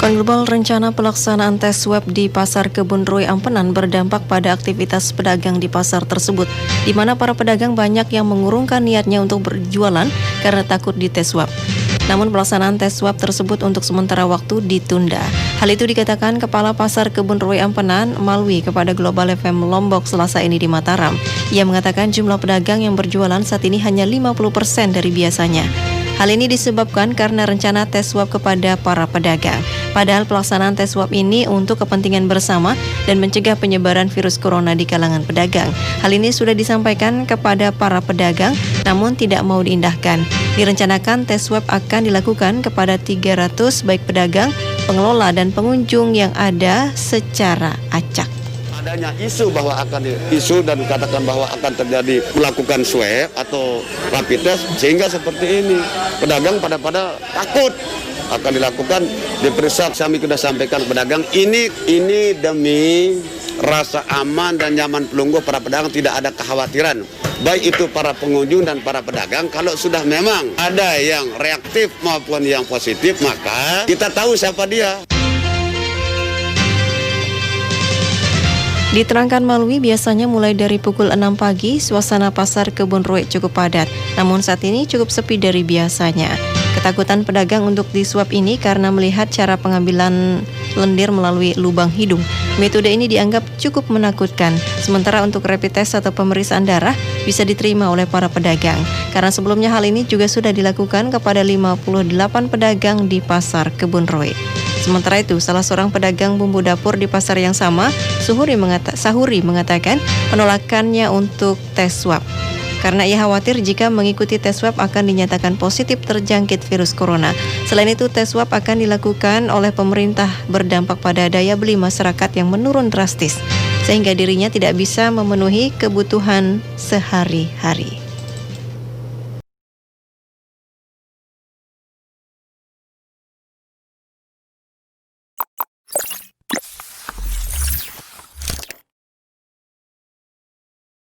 Pengglobal rencana pelaksanaan tes swab di Pasar Kebun Rui Ampenan berdampak pada aktivitas pedagang di pasar tersebut, di mana para pedagang banyak yang mengurungkan niatnya untuk berjualan karena takut dites swab. Namun pelaksanaan tes swab tersebut untuk sementara waktu ditunda. Hal itu dikatakan Kepala Pasar Kebun Rui Ampenan, Malwi, kepada Global FM Lombok Selasa ini di Mataram. Ia mengatakan jumlah pedagang yang berjualan saat ini hanya 50% dari biasanya. Hal ini disebabkan karena rencana tes swab kepada para pedagang. Padahal pelaksanaan tes swab ini untuk kepentingan bersama dan mencegah penyebaran virus corona di kalangan pedagang. Hal ini sudah disampaikan kepada para pedagang, namun tidak mau diindahkan. Direncanakan tes swab akan dilakukan kepada 300 baik pedagang, pengelola, dan pengunjung yang ada secara acak. Adanya isu bahwa dan katakan bahwa akan terjadi melakukan swab atau rapid test, sehingga seperti ini pedagang pada takut akan dilakukan diperiksa. Kami sudah sampaikan pedagang ini demi rasa aman dan nyaman pelungguh para pedagang, tidak ada kekhawatiran. Baik itu para pengunjung dan para pedagang, kalau sudah memang ada yang reaktif maupun yang positif, maka kita tahu siapa dia. Diterangkan Malwi, biasanya mulai dari pukul 6 pagi, suasana pasar Kebun Rui cukup padat. Namun saat ini cukup sepi dari biasanya. Ketakutan pedagang untuk diswab ini karena melihat cara pengambilan lendir melalui lubang hidung. Metode ini dianggap cukup menakutkan. Sementara untuk rapid test atau pemeriksaan darah bisa diterima oleh para pedagang. Karena sebelumnya hal ini juga sudah dilakukan kepada 58 pedagang di pasar Kebun Rui. Sementara itu, salah seorang pedagang bumbu dapur di pasar yang sama, Sahuri mengatakan penolakannya untuk tes swab. Karena ia khawatir jika mengikuti tes swab akan dinyatakan positif terjangkit virus corona. Selain itu, tes swab akan dilakukan oleh pemerintah berdampak pada daya beli masyarakat yang menurun drastis, sehingga dirinya tidak bisa memenuhi kebutuhan sehari-hari.